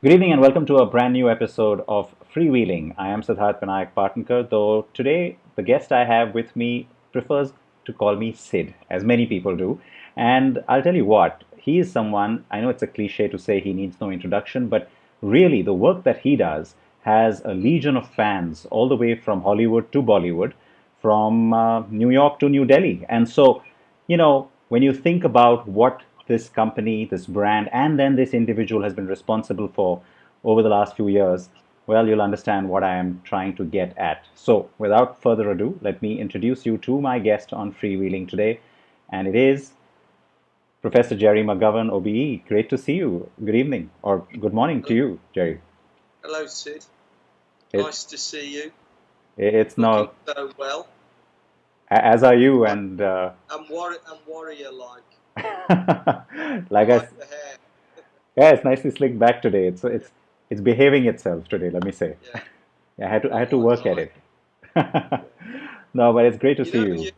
Good evening and welcome to a brand new episode of Freewheeling. I am Siddharth Vinayak Partnkar, though today the guest I have with me prefers to call me Sid, as many people do. And I'll tell you what, he is someone, I know it's a cliche to say he needs no introduction, but really the work that he does has a legion of fans all the way from Hollywood to Bollywood, from New York to New Delhi. And so, when you think about what this company, this brand, and then this individual has been responsible for over the last few years, well, you'll understand what I am trying to get at. So, without further ado, let me introduce you to my guest on Freewheeling today, and it is Professor Gerry McGovern OBE. Great to see you. Good evening, or good morning to you, Gerry. Hello, Sid. It, Nice to see you. it's Looking now, so well. as are you, I, and I'm warrior-like. I like I, like the hair. yeah, it's nicely slicked back today. It's behaving itself today. Let me say. Yeah, Yeah, I had to I work at like it. it. Yeah. No, but it's great to see If you.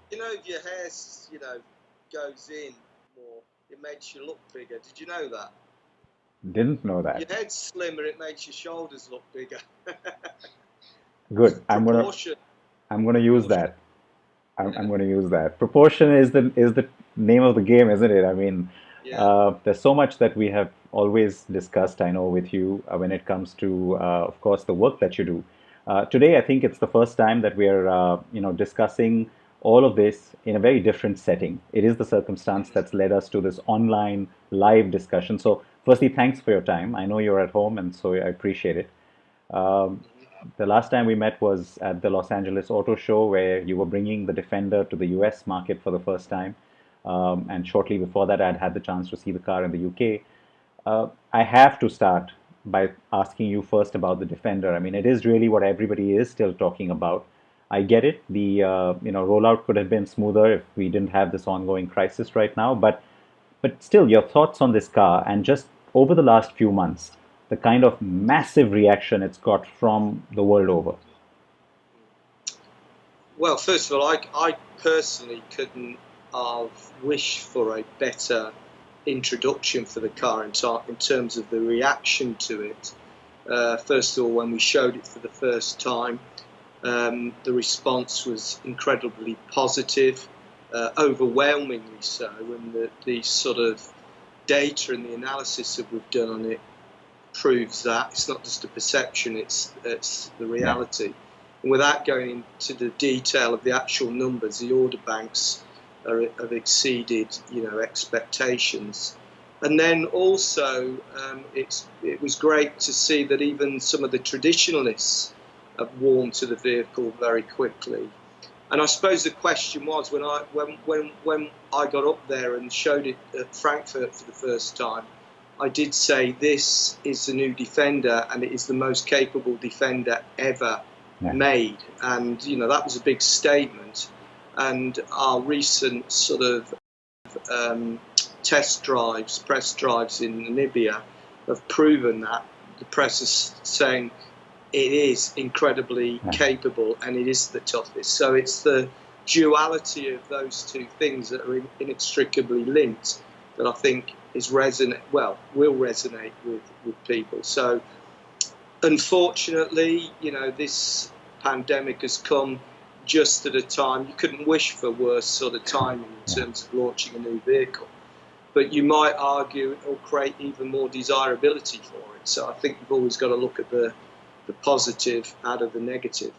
your hair, goes in more, it makes you look bigger. Did you know that? Didn't know Your that. head's slimmer, it makes your shoulders look bigger. Good. Proportion. I'm gonna use Proportion. that. I'm Yeah. gonna use that. Proportion is the name of the game, isn't it? I mean, Yeah. there's so much that we have always discussed, I know, with you when it comes to, of course, the work that you do. Today, I think it's the first time that we are, discussing all of this in a very different setting. It is the circumstance Mhm. that's led us to this online live discussion. So, firstly, thanks for your time. I know you're at home, and so I appreciate it. Um, Mhm. the last time we met was at the Los Angeles Auto Show, where you were bringing the Defender to the US market for the first time. And shortly before that, I'd had the chance to see the car in the UK. I have to start by asking you first about the Defender. I mean, it is really what everybody is still talking about. I get it. The rollout could have been smoother if we didn't have this ongoing crisis right now. But still, your thoughts on this car and just over the last few months, the kind of massive reaction it's got from the world over. Well, first of all, I personally couldn't have wished for a better introduction for the car in terms of the reaction to it. First of all, when we showed it for the first time, the response was incredibly positive, overwhelmingly so, and the sort of data and the analysis that we've done on it proves that it's not just a perception; it's the Yeah. reality. And without going into the detail of the actual numbers, the order banks have exceeded, expectations. And then also, it was great to see that even some of the traditionalists have warmed to the vehicle very quickly. And I suppose the question was when I got up there and showed it at Frankfurt for the first time, I did say this is the new Defender and it is the most capable Defender ever Yeah. made. And that was a big statement. And our recent sort of press drives in Namibia have proven that. The press is saying it is incredibly Yeah. capable and it is the toughest. So it's the duality of those two things that are inextricably linked that I think will resonate with people. So unfortunately, this pandemic has come just at a time you couldn't wish for worse sort of timing in Yeah. terms of launching a new vehicle. But you might argue it will create even more desirability for it. So I think you've always got to look at the positive out of the negative.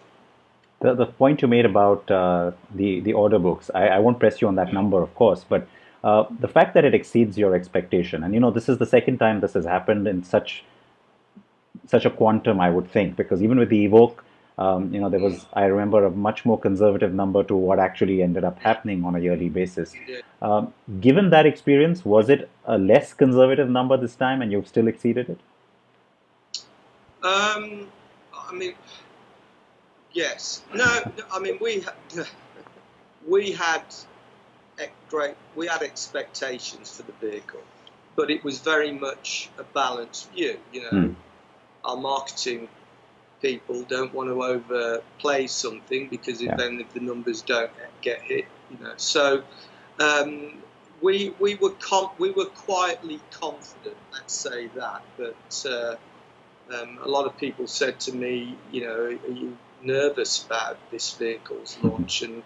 The point you made about the order books, I won't press you on that number, of course, but the fact that it exceeds your expectation, and this is the second time this has happened in such a quantum, I would think, because even with the Evoque, there Mm, was, I remember, a much more conservative number to what actually ended up happening on a yearly basis. yeah. Um, Given that experience, was it a less conservative number this time, and you've still exceeded it? I mean, yes. No. I mean, we had we had expectations for the vehicle, but it was very much a balanced view. Hmm. Our marketing people don't want to overplay something because Yeah. if the numbers don't get hit, So um, we were quietly confident. Let's say that, but A lot of people said to me, are you nervous about this vehicle's launch? And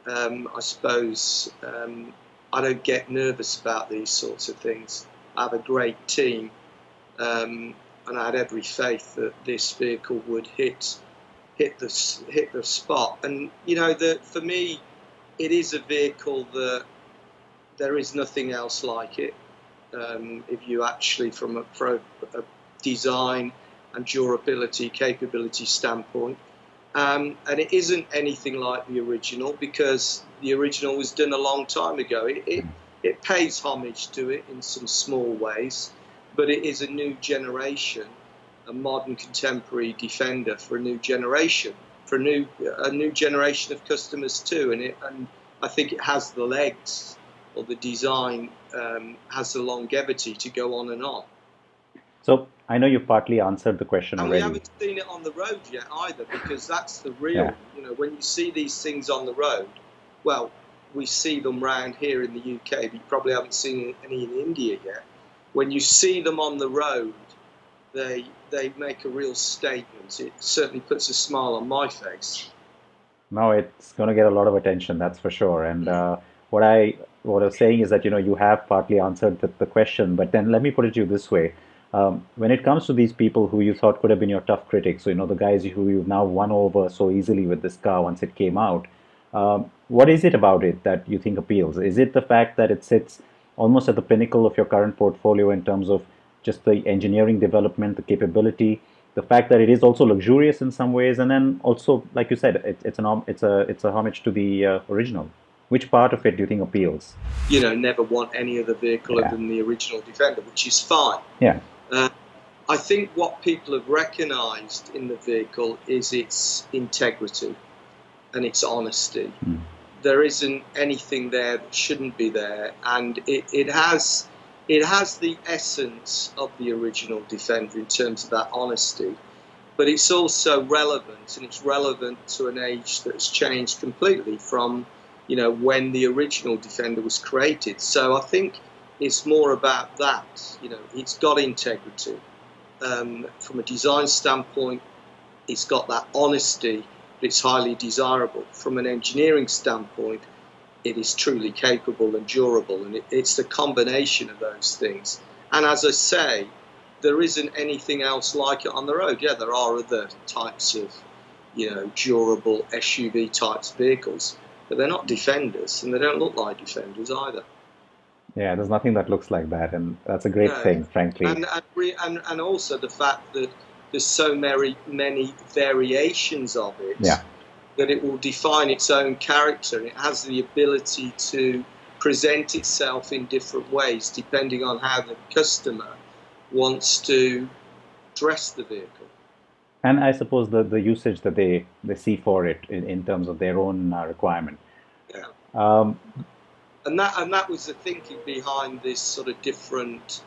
I suppose I don't get nervous about these sorts of things. I have a great team, and I had every faith that this vehicle would hit the spot. And for me, it is a vehicle that there is nothing else like it. If you actually, from a design and durability, capability standpoint. And it isn't anything like the original, because the original was done a long time ago. It pays homage to it in some small ways, but it is a new generation, a modern contemporary Defender for a new generation, for a new generation of customers too. And I think it has the legs, or the design has the longevity to go on and on. So I know you partly answered the question and already. We haven't seen it on the road yet either, because that's the real, when you see these things on the road, well, we see them round here in the UK, but you probably haven't seen any in India yet. When you see them on the road, they make a real statement. It certainly puts a smile on my face. No, it's going to get a lot of attention, that's for sure. And what I was saying is that, you have partly answered the question, but then let me put it to you this way. When it comes to these people who you thought could have been your tough critics, so the guys who you've now won over so easily with this car once it came out, what is it about it that you think appeals? Is it the fact that it sits almost at the pinnacle of your current portfolio in terms of just the engineering development, the capability, the fact that it is also luxurious in some ways, and then also, like you said, it's a homage to the original? Which part of it do you think appeals? Never want any other vehicle other than the original Defender, which is fine. Yeah. I think what people have recognised in the vehicle is its integrity and its honesty. There isn't anything there that shouldn't be there, and it has the essence of the original Defender in terms of that honesty, but it's also relevant, and it's relevant to an age that's changed completely from when the original Defender was created. So I think it's more about that. It's got integrity. From a design standpoint, it's got that honesty, but it's highly desirable. From an engineering standpoint, it is truly capable and durable, and it's the combination of those things. And as I say, there isn't anything else like it on the road. Yeah, there are other types of, durable SUV types vehicles, but they're not Defenders, and they don't look like Defenders either. Yeah, there's nothing that looks like that, and that's a great thing, frankly. And also the fact that there's so many variations of it, that it will define its own character. It has the ability to present itself in different ways depending on how the customer wants to dress the vehicle. And I suppose the usage that they see for it in terms of their own requirement. Yeah. And that was the thinking behind this sort of different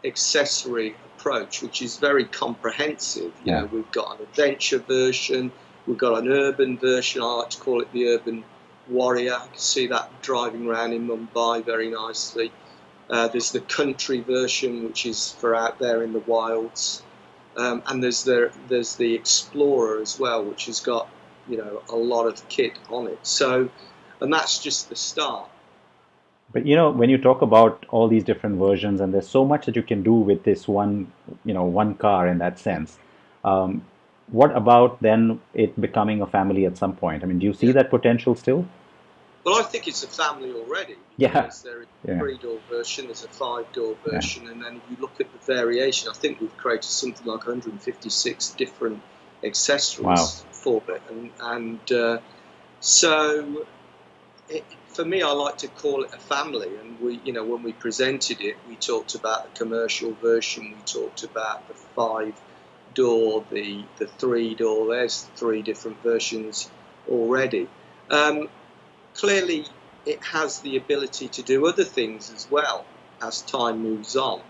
accessory approach, which is very comprehensive. We've got an adventure version, we've got an urban version. I like to call it the Urban Warrior. You can see that driving around in Mumbai very nicely. There's the country version, which is for out there in the wilds, and there's the Explorer as well, which has got a lot of kit on it. So, and that's just the start. But when you talk about all these different versions, and there's so much that you can do with this one car in that sense. What about then it becoming a family at some point? I mean, do you see that potential still? Well, I think it's a family already. Yeah. There is a 3-door version, there's a 5-door version, and then if you look at the variation, I think we've created something like 156 different accessories for it, and so. For me, I like to call it a family, and when we presented it, we talked about the commercial version, we talked about the 5-door, the 3-door. There's 3 different versions already. Clearly, it has the ability to do other things as well as time moves on.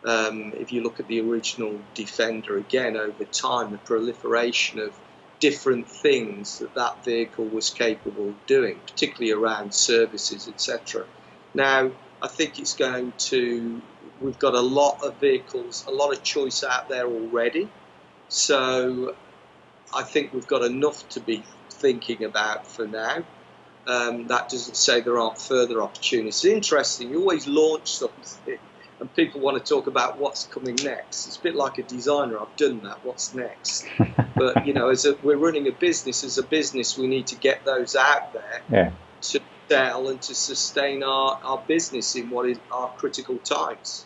If you look at the original Defender again, over time, the proliferation of different things that vehicle was capable of doing, particularly around services, etc. Now, I think it's going to we've got a lot of vehicles, a lot of choice out there already. So I think we've got enough to be thinking about for now. That doesn't say there aren't further opportunities. It's interesting, you always launch something and people want to talk about what's coming next. It's a bit like a designer. I've done that. What's next? But, we're running a business. As a business, we need to get those out there to sell and to sustain our business in what is our critical times.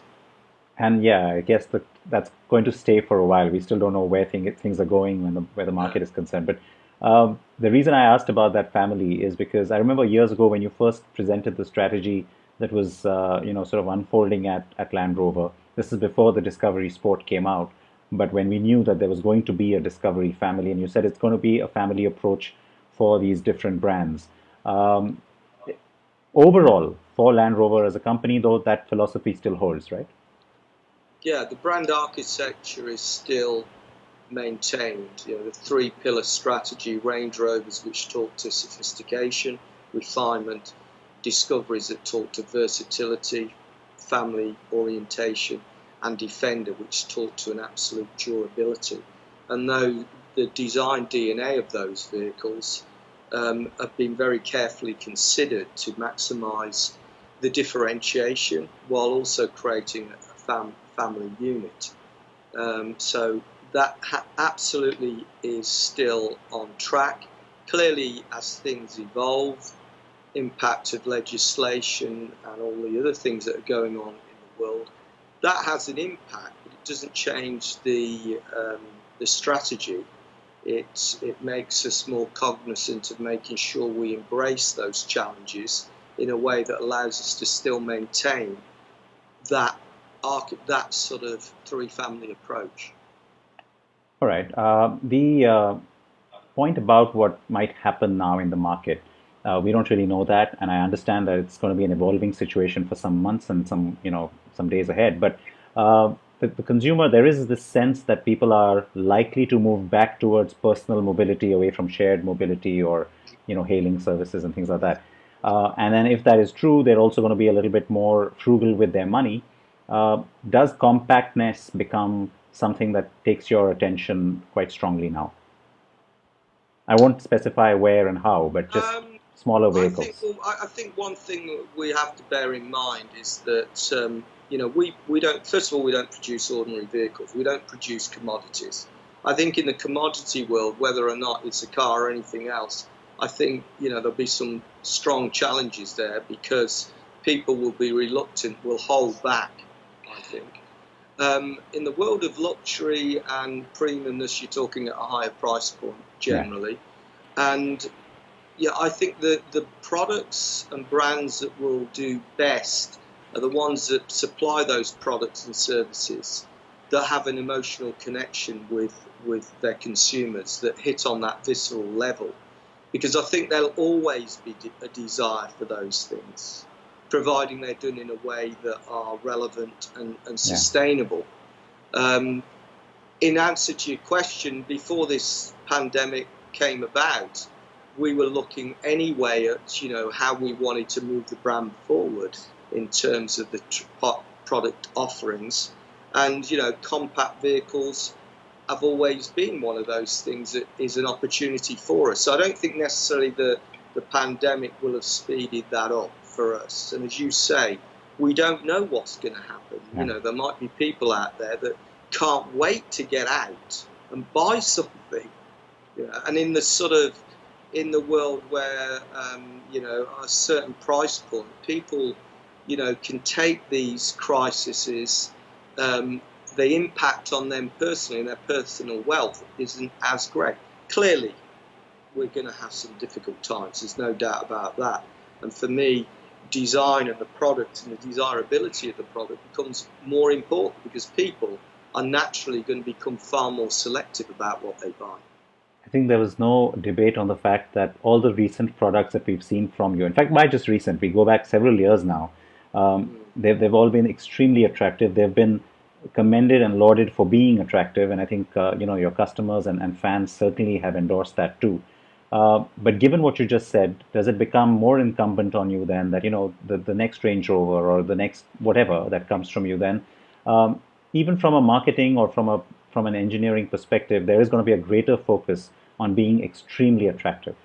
And I guess that's going to stay for a while. We still don't know where things are going where the market is concerned. But the reason I asked about that family is because I remember years ago when you first presented the strategy that was sort of unfolding at Land Rover. This is before the Discovery Sport came out, but when we knew that there was going to be a Discovery family, and you said it's going to be a family approach for these different brands. Overall, for Land Rover as a company, though, that philosophy still holds, right? Yeah, the brand architecture is still maintained. The three-pillar strategy, Range Rovers, which talk to sophistication, refinement, Discoveries that talk to versatility, family orientation, and Defender, which talk to an absolute durability. And though the design DNA of those vehicles have been very carefully considered to maximise the differentiation while also creating a family unit. So that absolutely is still on track. Clearly, as things evolve, impact of legislation and all the other things that are going on in the world, that has an impact, but it doesn't change the strategy. It makes us more cognizant of making sure we embrace those challenges in a way that allows us to still maintain that sort of three-family approach. All right. The point about what might happen now in the market, we don't really know that, and I understand that it's going to be an evolving situation for some months and some days ahead. But the consumer, there is this sense that people are likely to move back towards personal mobility away from shared mobility or hailing services and things like that. And then if that is true, they're also going to be a little bit more frugal with their money. Does compactness become something that takes your attention quite strongly now? I won't specify where and how, but just smaller vehicles. I think one thing we have to bear in mind is that we don't. First of all, we don't produce ordinary vehicles. We don't produce commodities. I think in the commodity world, whether or not it's a car or anything else, I think there'll be some strong challenges there because people will be reluctant, will hold back. I think in the world of luxury and premiumness, you're talking at a higher price point generally, and I think that the products and brands that will do best are the ones that supply those products and services that have an emotional connection with their consumers, that hit on that visceral level. Because I think there'll always be a desire for those things, providing they're done in a way that are relevant and sustainable. In answer to your question, before this pandemic came about, we were looking anyway at how we wanted to move the brand forward in terms of the product offerings, and compact vehicles have always been one of those things that is an opportunity for us. So I don't think necessarily the pandemic will have speeded that up for us. And as you say, we don't know what's going to happen. There might be people out there that can't wait to get out and buy something. And in the world where a certain price point, people can take these crises. The impact on them personally and their personal wealth isn't as great. Clearly, we're going to have some difficult times. There's no doubt about that. And for me, design of the product and the desirability of the product becomes more important because people are naturally going to become far more selective about what they buy. I think there was no debate on the fact that all the recent products that we've seen from you, in fact, by just recent, we go back several years now, they've all been extremely attractive. They've been commended and lauded for being attractive, and I think your customers and fans certainly have endorsed that too. But given what you just said, does it become more incumbent on you then that, the next Range Rover or the next whatever that comes from you then, um, even from a marketing or from an engineering perspective, there is going to be a greater focus on being extremely attractive.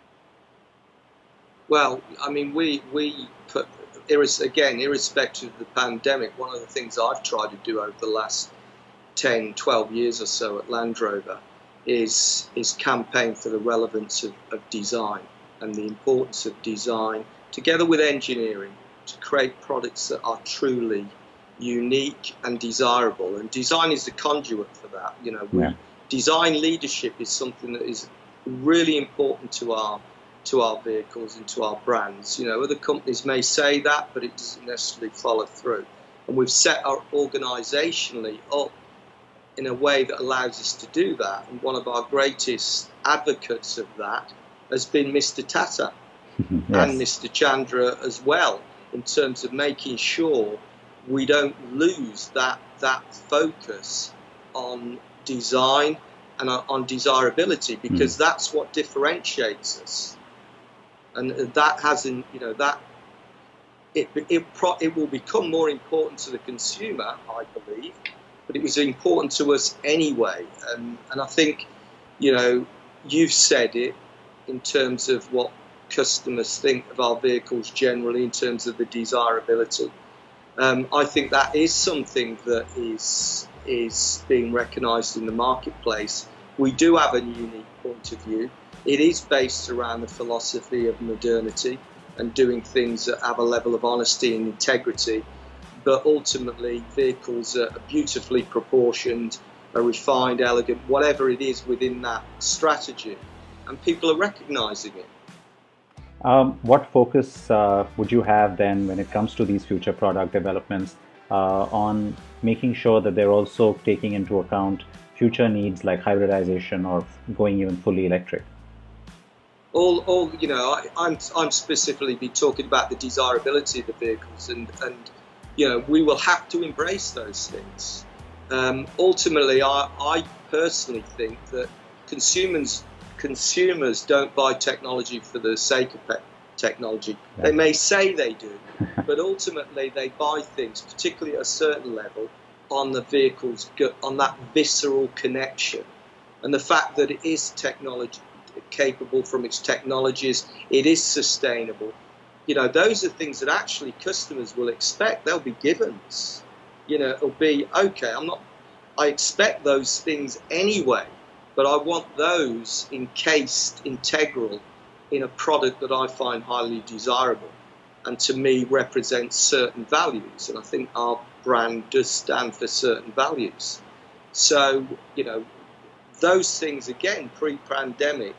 Well, I mean, we put, again, irrespective of the pandemic, one of the things I've tried to do over the last 10, 12 years or so at Land Rover is campaign for the relevance of design and the importance of design, together with engineering, to create products that are truly unique and desirable. And design is the conduit for that. Yeah. Design leadership is something that is really important to our vehicles and to our brands. Other companies may say that, but it doesn't necessarily follow through. And we've set our organisationally up in a way that allows us to do that. And one of our greatest advocates of that has been Mr. Tata Yes. and Mr. Chandra as well, in terms of making sure we don't lose that focus on design and on desirability, because that's what differentiates us. And that hasn't, that it will become more important to the consumer, I believe, but it was important to us anyway. And I think, you've said it in terms of what customers think of our vehicles generally in terms of the desirability. I think that is something that is being recognised in the marketplace. We do have a unique point of view. It is based around the philosophy of modernity and doing things that have a level of honesty and integrity. But ultimately, vehicles are beautifully proportioned, are refined, elegant, whatever it is within that strategy. And people are recognising it. What focus would you have then when it comes to these future product developments on making sure that they're also taking into account future needs like hybridization or going even fully electric? I'm specifically be talking about the desirability of the vehicles, and we will have to embrace those things. Ultimately, I personally think that consumers don't buy technology for the sake of technology. Yeah. They may say they do, but ultimately they buy things, particularly at a certain level, on the vehicle's on that visceral connection, and the fact that it is technology capable from its technologies, it is sustainable. Those are things that actually customers will expect. They'll be givens. It'll be okay. I expect those things anyway, but I want those encased, integral in a product that I find highly desirable and to me represents certain values. And I think our brand does stand for certain values. So, those things, again, pre-pandemic,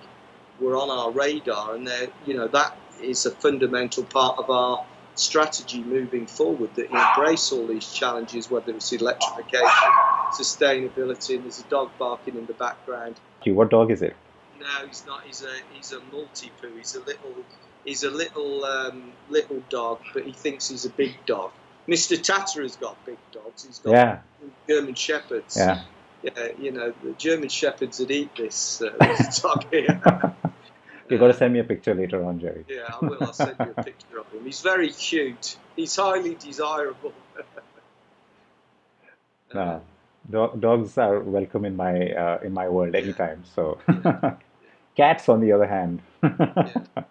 were on our radar, and that is a fundamental part of our strategy moving forward, that embrace all these challenges, whether it's electrification, sustainability, and there's a dog barking in the background. What dog is it? No, he's not. He's a multi-poo. He's a little dog, but he thinks he's a big dog. Mr. Tata has got big dogs. He's got German Shepherds. Yeah. Yeah, the German Shepherds would eat this dog here. You've got to send me a picture later on, Gerry. Yeah, I will. I'll send you a picture of him. He's very cute. He's highly desirable. Dogs are welcome in my world anytime. So, cats, on the other hand. I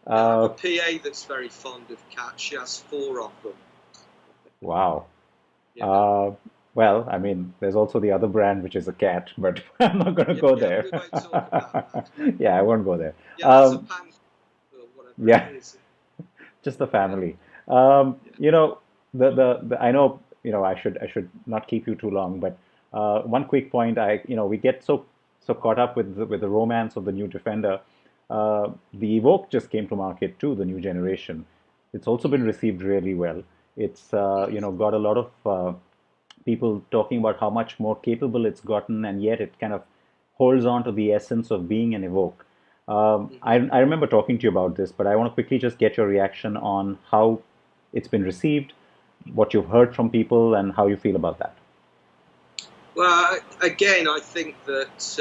have a PA that's very fond of cats. She has 4 of them. Wow. Well, I mean, there's also the other brand, which is a cat, but I'm not going to go there. We won't talk about that. Yeah, I won't go there. Yeah, that's a panda or whatever it is. Just the family. I know, I should not keep you too long, but one quick point, we get so caught up with the romance of the new Defender. The Evoque just came to market too, the new generation. It's also been received really well. It's got a lot of people talking about how much more capable it's gotten, and yet it kind of holds on to the essence of being an Evoque. I remember talking to you about this, but I want to quickly just get your reaction on how it's been received, what you've heard from people, and how you feel about that. Well, again, I think that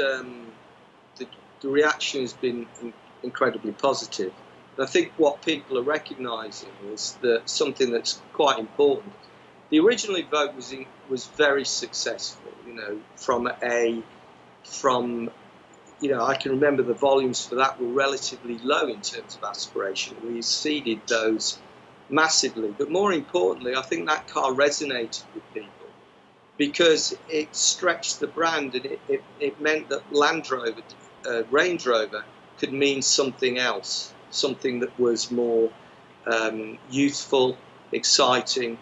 the reaction has been incredibly positive. And I think what people are recognising is that something that's quite important. The original Evoque was very successful. I can remember the volumes for that were relatively low in terms of aspiration. We exceeded those massively. But more importantly, I think that car resonated with people because it stretched the brand, and it meant that Land Rover, Range Rover, could mean something else, something that was more youthful, exciting,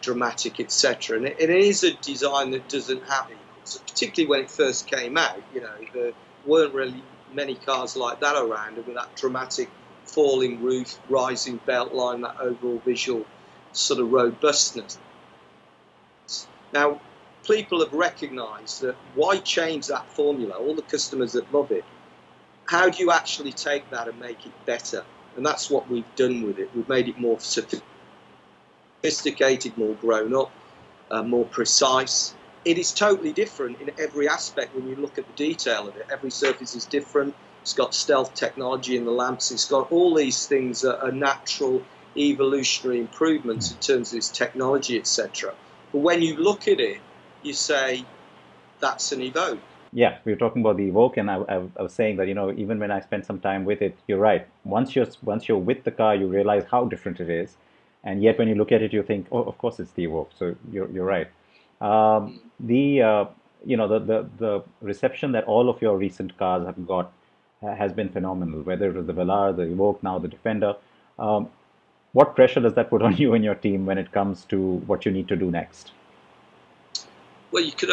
dramatic, etc. And it is a design that doesn't have equals, particularly when it first came out. There weren't really many cars like that around, and with that dramatic falling roof, rising belt line, that overall visual sort of robustness. Now, people have recognised that why change that formula? All the customers that love it, how do you actually take that and make it better? And that's what we've done with it. We've made it more sophisticated, more grown up, more precise. It is totally different in every aspect when you look at the detail of it. Every surface is different. It's got stealth technology in the lamps. It's got all these things that are natural evolutionary improvements in terms of its technology, etc. But when you look at it, you say, that's an Evoque. Yeah, we were talking about the Evoque, and I was saying that, even when I spent some time with it, you're right. Once you're with the car, you realize how different it is, and yet when you look at it, you think, oh, of course it's the Evoque. So you're right. The reception that all of your recent cars have got has been phenomenal. Whether it was the Velar, the Evoque, now the Defender. What pressure does that put on you and your team when it comes to what you need to do next? Well, I could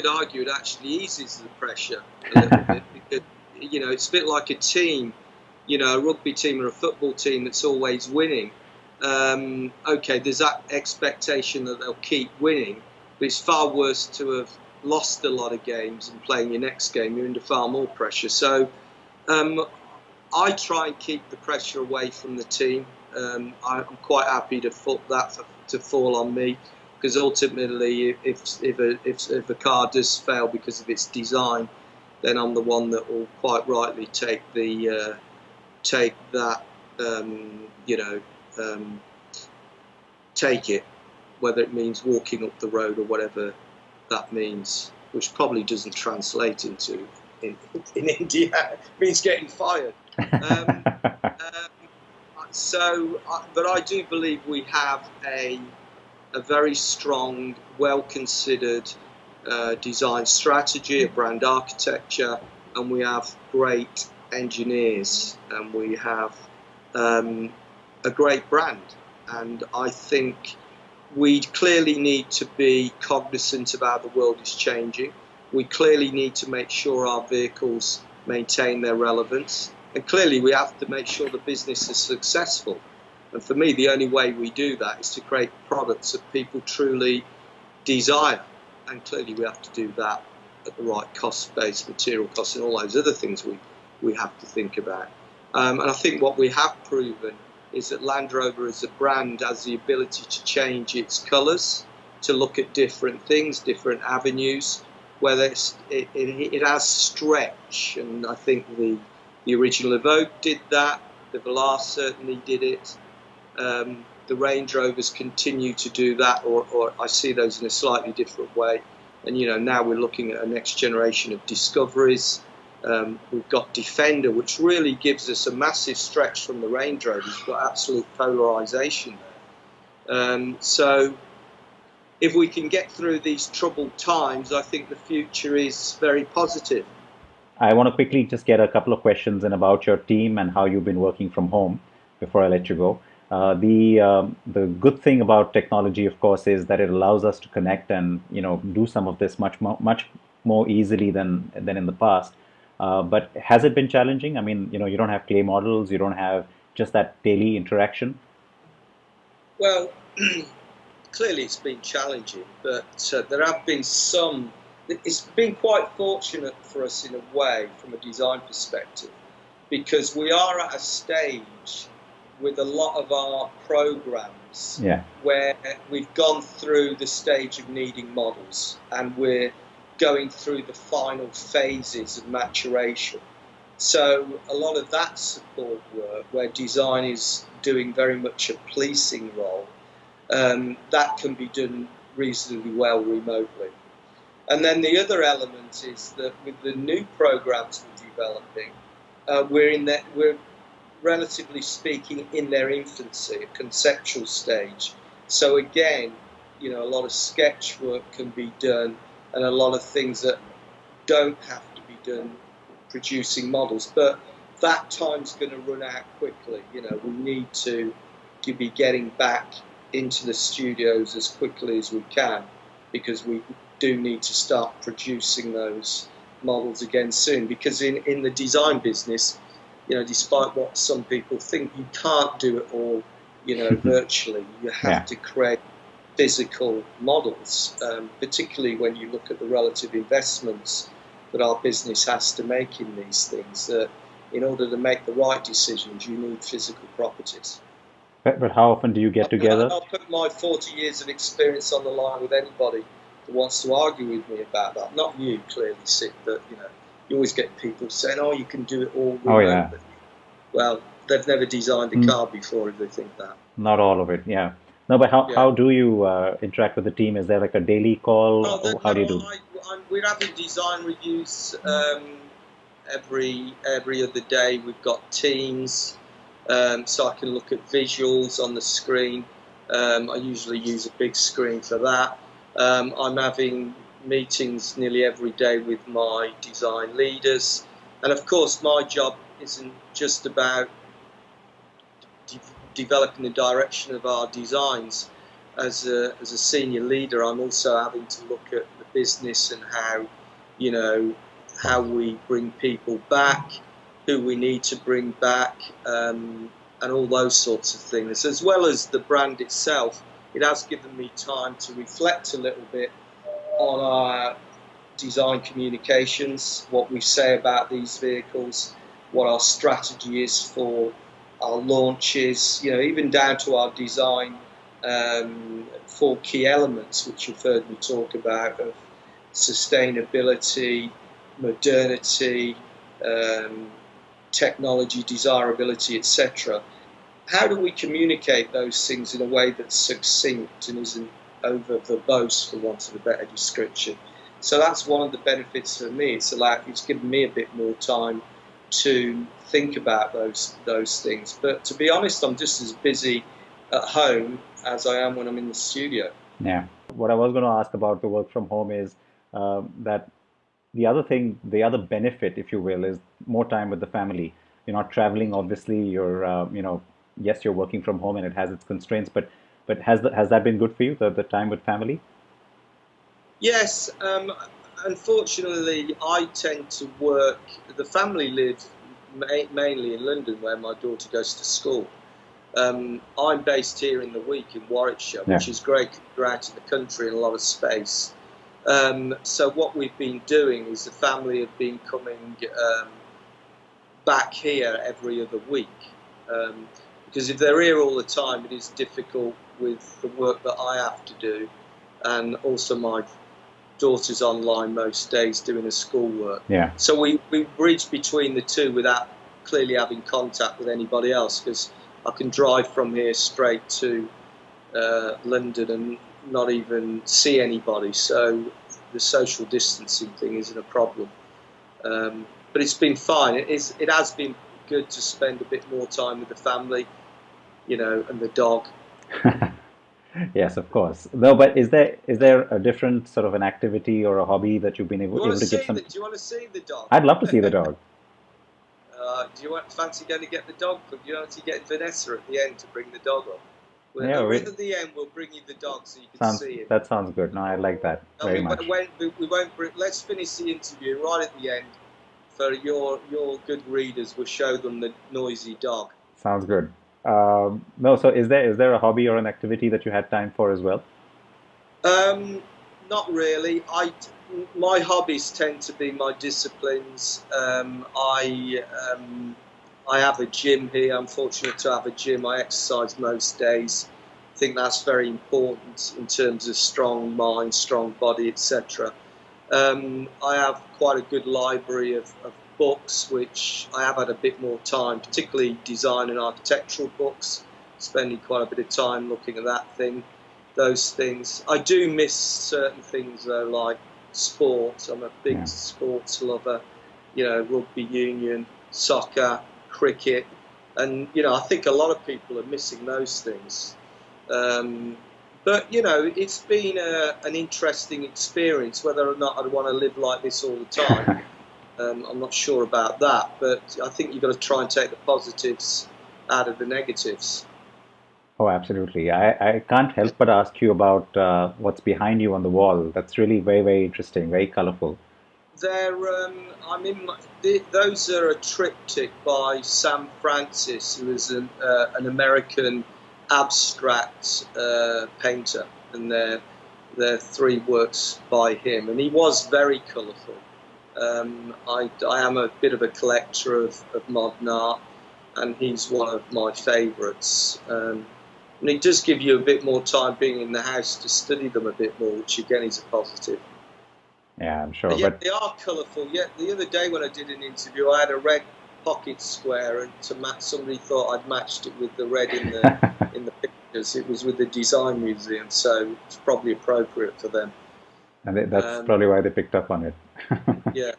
argue it actually eases the pressure a little bit because, it's a bit like a team, a rugby team or a football team that's always winning. Okay, there's that expectation that they'll keep winning, but it's far worse to have lost a lot of games and playing your next game. You're under far more pressure. So I try and keep the pressure away from the team. I'm quite happy to fall on me. Because ultimately, if a car does fail because of its design, then I'm the one that will quite rightly take it, whether it means walking up the road or whatever that meens, which probably doesn't translate into in India. It means getting fired. But I do believe we have a very strong, well-considered design strategy, a brand architecture, and we have great engineers, and we have a great brand. And I think we clearly need to be cognizant of how the world is changing. We clearly need to make sure our vehicles maintain their relevance. And clearly we have to make sure the business is successful. And for me, the only way we do that is to create products that people truly desire. And clearly we have to do that at the right cost base, material costs, and all those other things we have to think about. And I think what we have proven is that Land Rover as a brand has the ability to change its colours, to look at different things, different avenues, whether it has stretch. And I think the original Evoque did that. The Velar certainly did it. The Range Rovers continue to do that, or I see those in a slightly different way. And now we're looking at a next generation of discoveries. We've got Defender, which really gives us a massive stretch from the Range Rover. We've got absolute polarisation there. So if we can get through these troubled times, I think the future is very positive. I want to quickly just get a couple of questions in about your team and how you've been working from home before I let you go. The good thing about technology, of course, is that it allows us to connect and do some of this much more easily than in the past. But has it been challenging? I mean, you don't have clay models, you don't have just that daily interaction. Well, clearly it's been challenging, but there have been some. It's been quite fortunate for us in a way, from a design perspective, because we are at a stage with a lot of our programs where we've gone through the stage of needing models, and we're going through the final phases of maturation. So a lot of that support work, where design is doing very much a policing role, that can be done reasonably well remotely. And then the other element is that with the new programs we're developing, we're relatively speaking in their infancy, a conceptual stage. So again, a lot of sketch work can be done, and a lot of things that don't have to be done producing models. But that time's going to run out quickly. We need to be getting back into the studios as quickly as we can, because we do need to start producing those models again soon. Because in the design business, despite what some people think, you can't do it all, virtually. You have to create physical models, particularly when you look at the relative investments that our business has to make in these things. That in order to make the right decisions, you need physical properties. But how often do you get together? I'll put my 40 years of experience on the line with anybody who wants to argue with me about that. Not you, clearly, Sid, but you always get people saying, "Oh, you can do it all remotely." Oh, yeah. Well, they've never designed a car before if they think that. Not all of it, yeah. No, but how do you interact with the team? Is there like a daily call? How do you do? We're having design reviews every other day. We've got Teams, so I can look at visuals on the screen. I usually use a big screen for that. I'm having meetings nearly every day with my design leaders, and of course my job isn't just about developing the direction of our designs. As a senior leader, I'm also having to look at the business and how we bring people back, who we need to bring back, and all those sorts of things, as well as the brand itself. It has given me time to reflect a little bit on our design communications, what we say about these vehicles, what our strategy is for our launches, even down to our design, 4 key elements which you've heard me talk about, of sustainability, modernity, technology, desirability, etc. How do we communicate those things in a way that's succinct and isn't over verbose, for want of a better description? So that's one of the benefits for me. It's given me a bit more time to think about those things. But to be honest, I'm just as busy at home as I am when I'm in the studio. Yeah. What I was going to ask about the work from home is that the other benefit, if you will, is more time with the family. You're not traveling, obviously. You're, yes, you're working from home and it has its constraints, but has that been good for you, the time with family? Yes. Unfortunately, I tend to work. The family live mainly in London, where my daughter goes to school. I'm based here in the week in Warwickshire, which is great. We're out in the country and a lot of space. So what we've been doing is the family have been coming back here every other week. Because if they're here all the time, it is difficult with the work that I have to do, and also my daughter's online most days doing her schoolwork. Yeah. So we bridge between the two without clearly having contact with anybody else, because I can drive from here straight to London and not even see anybody. So the social distancing thing isn't a problem. But it's been fine. It has been good to spend a bit more time with the family, and the dog. Yes, of course. No, but is there a different sort of an activity or a hobby that you've been able to give some? Do you want to see the dog? I'd love to see the dog. Do you fancy going to get the dog? Do you want to get Vanessa at the end to bring the dog up? At the end, we'll bring you the dog so you can see it. That sounds good. No, I like that very much. We won't. Let's finish the interview right at the end. For your good readers, we'll show them the noisy dog. Sounds good. No, so is there a hobby or an activity that you had time for as well? Not really. My hobbies tend to be my disciplines. I have a gym here. I'm fortunate to have a gym. I exercise most days. I think that's very important in terms of strong mind, strong body, etc. I have quite a good library of books, which I have had a bit more time, particularly design and architectural books, spending quite a bit of time looking at those things. I do miss certain things though, like sports. I'm a big sports lover, rugby union, soccer, cricket, and I think a lot of people are missing those things. But it's been an interesting experience. Whether or not I'd want to live like this all the time, I'm not sure about that. But I think you've got to try and take the positives out of the negatives. Oh, absolutely. I can't help but ask you about what's behind you on the wall. That's really very, very interesting, very colorful. Those are a triptych by Sam Francis, who is an American abstract painter, and they're three works by him, and he was very colourful. I am a bit of a collector of modern art, and he's one of my favourites. And it does give you a bit more time being in the house to study them a bit more, which again is a positive. Yeah, I'm sure. But they are colourful. Yeah, the other day when I did an interview, I had a red pocket square, and somebody thought I'd matched it with the red in the pictures. It was with the Design Museum, so it's probably appropriate for them. And that's probably why they picked up on it. Yeah.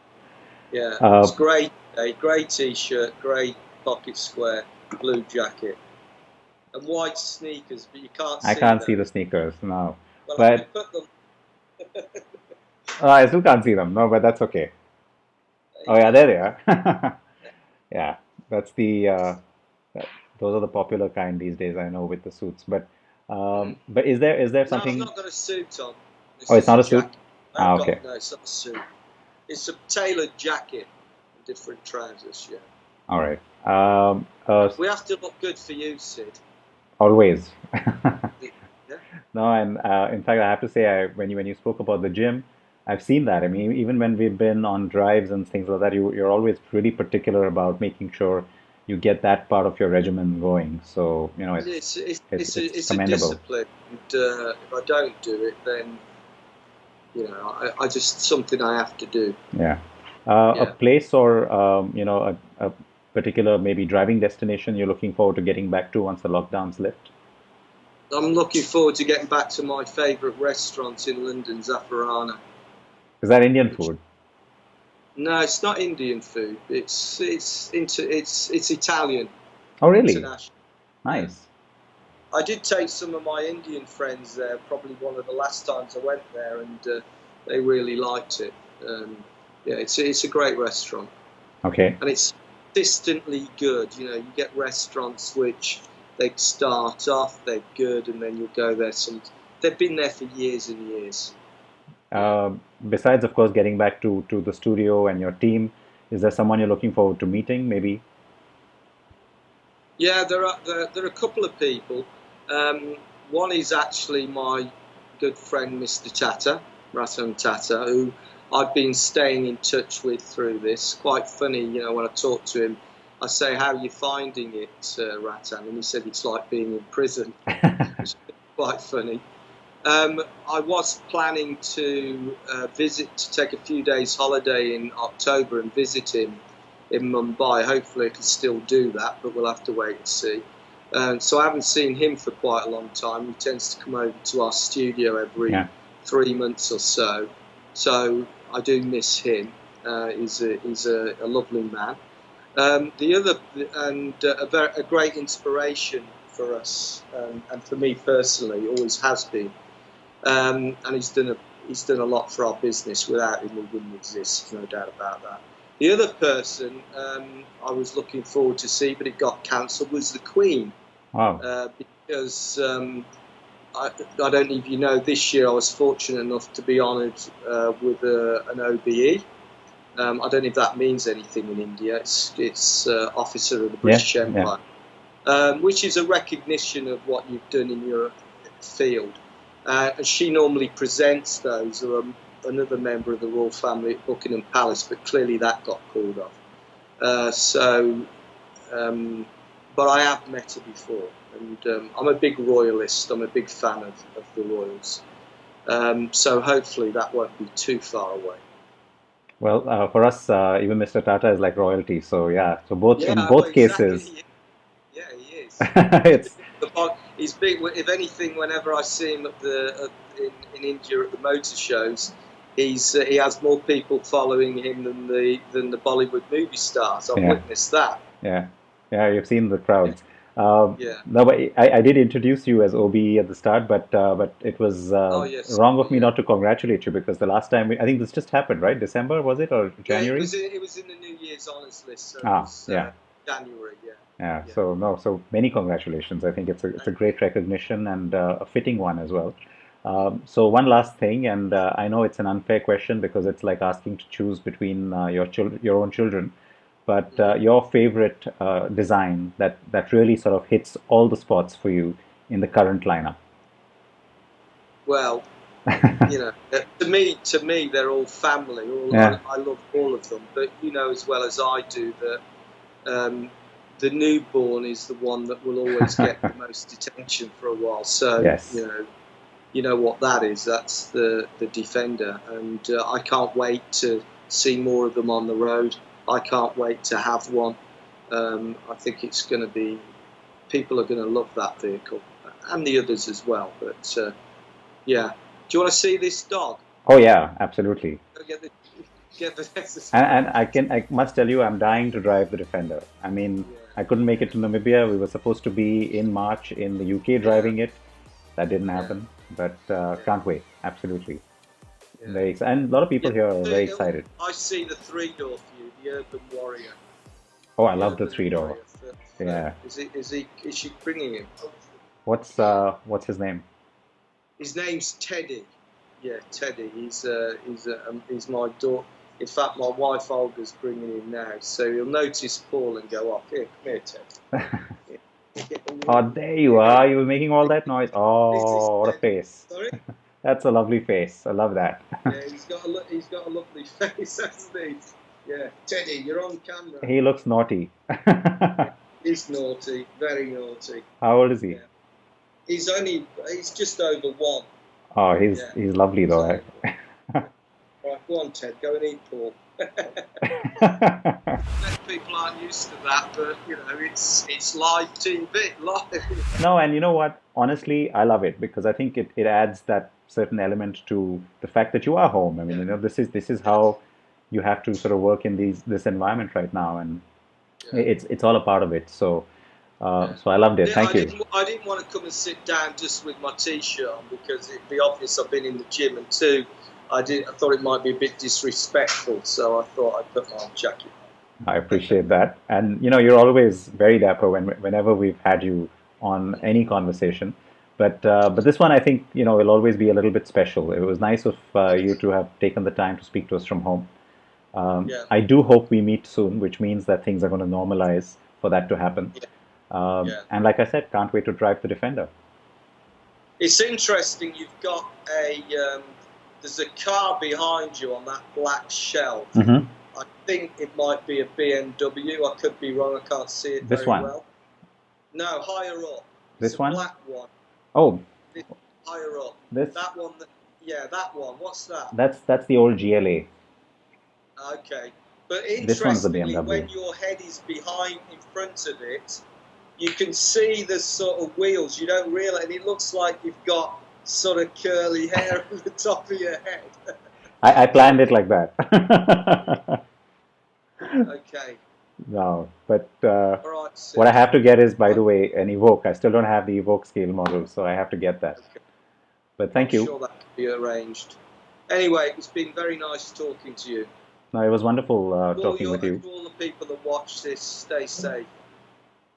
It's great. A grey T-shirt, grey pocket square, blue jacket, and white sneakers. But you can't see I can't them. see the sneakers, no. Well, But I can put them. I still can't see them. No, but that's okay. Oh yeah, there they are. Yeah, that's those are the popular kind these days. I know with the suits, but is there No, something? I've not got a suit on. Oh, it's not a suit. Jacket. Ah, okay. No, it's not a suit. It's a tailored jacket and different trousers. Yeah. All right. We have to look good for you, Sid. Always. Yeah. No, and in fact, I have to say, when you spoke about the gym, I've seen that. I mean, even when we've been on drives and things like that, you're always really particular about making sure you get that part of your regimen going. So, it's It's a commendable. discipline. And, if I don't do it, then I just something I have to do. Yeah. Yeah. A place or a particular maybe driving destination you're looking forward to getting back to once the lockdowns lift? I'm looking forward to getting back to my favourite restaurant in London, Zaffarana. Is that Indian food? No, it's not Indian food. It's Italian. Oh, really? International. Nice. I did take some of my Indian friends there, probably one of the last times I went there, and they really liked it. Yeah, it's a great restaurant. Okay. And it's consistently good. You get restaurants which they start off, they're good, and then you'll go there. They've been there for years and years. Besides, of course, getting back to the studio and your team, is there someone you're looking forward to meeting, maybe? Yeah, there are a couple of people. One is actually my good friend, Mr. Tata, Ratan Tata, who I've been staying in touch with through this. Quite funny, when I talk to him, I say, "How are you finding it, Ratan?" And he said, "It's like being in prison," which is quite funny. I was planning to take a few days holiday in October and visit him in Mumbai. Hopefully I can still do that, but we'll have to wait and see. So I haven't seen him for quite a long time. He tends to come over to our studio every 3 months or so. So I do miss him. He's a lovely man. The other, and a great inspiration for us, and for me personally, always has been. And he's done a lot for our business. Without him, we wouldn't exist. No doubt about that. The other person I was looking forward to see, but it got cancelled, was the Queen. Wow. Because I don't know if you know, this year I was fortunate enough to be honoured with an OBE. I don't know if that means anything in India. It's Officer of the British Empire, which is a recognition of what you've done in your field. And she normally presents those, or another member of the royal family at Buckingham Palace, but clearly that got called off. But I have met her before, and I'm a big royalist. I'm a big fan of the royals. So hopefully that won't be too far away. Well, for us, even Mr. Tata is like royalty. So yeah, so both in Yeah, well, both cases, exactly. Yeah, he is. He's big. it's He's big. If anything, whenever I see him in India at the motor shows, he has more people following him than the Bollywood movie stars. I've yeah, witnessed that. yeah, yeah. You've seen the Yeah, crowds. yeah. No, but I did introduce you as OBE at the start, but it was Oh yes, wrong of me yeah. not to congratulate you because the last time I think this just happened, right? December was it or Yeah, January? it was in the New Year's honours list, so it Ah, was yeah. January. Yeah, Yeah, yeah. so no, so many congratulations. I think it's a Thank great recognition and a fitting one as well. So one last thing, and I know it's an unfair question because it's like asking to choose between your own children, but you. your favorite design that really sort of hits all the spots for you in the current lineup. Well, to me, they're all family. Yeah, I love all of them, but you know as well as I do that um, the newborn is the one that will always get the most attention for a while. So yes. you know what that is. That's the Defender, and I can't wait to see more of them on the road. I can't wait to have one. I think it's going to be people are going to love that vehicle and the others as well. But yeah, do you want to see this dog? Oh yeah, absolutely. Go get the necessary. And I must tell you, I'm dying to drive the Defender. I mean, Yeah, I couldn't make it to Namibia. We were supposed to be in March in the UK yeah, driving it. That didn't yeah, happen, but yeah, can't wait. Absolutely, yeah. very excited. And a lot of Yeah, people here are very excited. I see the three-door for you, the Urban Warrior. Oh, I The love the Urban three door. Warrior. Yeah. Is she bringing him? What's his name? His name's Teddy. Yeah, Teddy. He's my daughter. In fact, my wife Olga's bringing him now. So you'll notice Paul and go off. Here, come here, Ted. Oh, there you Here. are. You were making all that noise. This is Oh, what a Teddy. face. Sorry. That's a lovely face. I love that. Yeah, he's got a lovely face, hasn't he? Yeah, Teddy, you're on camera. He looks naughty. Yeah, he's naughty, very naughty. How old is he? Yeah, he's just over one. Oh, he's Yeah, he's lovely he's though. over one. Right, go on, Ted, go and eat Paul. Most people aren't used to that, but it's live TV, live. No, and you know what? Honestly, I love it because I think it adds that certain element to the fact that you are home. I mean, Yeah, this is yeah, how you have to sort of work in this environment right now, and yeah, it's all a part of it. So yeah. so I loved it. Yeah, Thank you. I didn't want to come and sit down just with my t-shirt on because it'd be obvious I've been in the gym, and two, I thought it might be a bit disrespectful, so I thought I'd put my jacket I appreciate that, and you're always very dapper whenever we've had you on any conversation. But this one, I think will always be a little bit special. It was nice of you to have taken the time to speak to us from home. Yeah, I do hope we meet soon, which means that things are going to normalize for that to happen. yeah, yeah. And like I said, can't wait to drive the Defender. It's interesting. You've got there's a car behind you on that black shelf. Hmm. I think it might be a BMW. I could be wrong. I can't see it This very one, well. No, higher up. It's this a one. black one. Oh, This, higher up. this That one. Yeah, that one. What's that? that's the old GLA. Okay. But This one's the interestingly, BMW. when your head is in front of it, you can see the sort of wheels. You don't realise, and it looks like you've got sort of curly hair on the top of your head. I planned it like that. Okay. No, but All right, what I Sid. have to get is, by Well, the way, an Evoque. I still don't have the Evoque scale model, so I have to get that. okay. But I'm thank you. sure that can be arranged. Anyway, it's been very nice talking to you. No, it was wonderful talking with And you. to all the people that watch this, stay safe.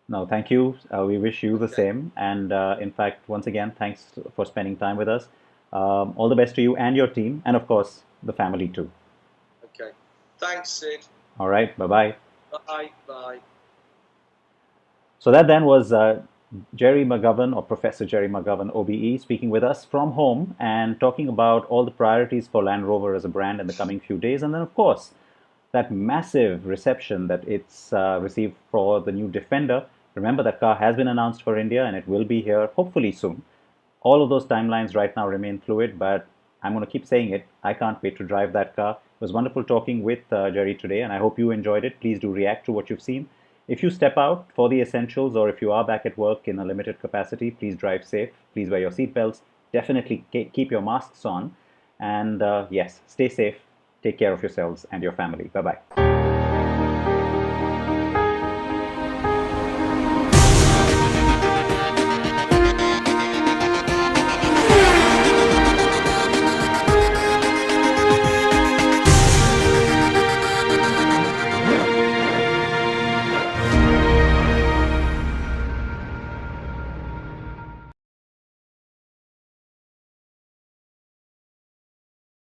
No, thank you. We wish you the Okay. same. And in fact, once again, thanks for spending time with us. All the best to you and your team, and of course, the family too. Okay. Thanks, Sid. All right, bye bye. Bye. Bye. So that then was Gerry McGovern or Professor Gerry McGovern OBE speaking with us from home and talking about all the priorities for Land Rover as a brand in the coming few days. And then, of course, that massive reception that it's received for the new Defender. Remember, that car has been announced for India and it will be here hopefully soon. All of those timelines right now remain fluid, but I'm going to keep saying it. I can't wait to drive that car. It was wonderful talking with Gerry today, and I hope you enjoyed it. Please do react to what you've seen. If you step out for the essentials, or if you are back at work in a limited capacity, please drive safe. Please wear your seatbelts. Definitely keep your masks on. And yes, stay safe. Take care of yourselves and your family. Bye bye.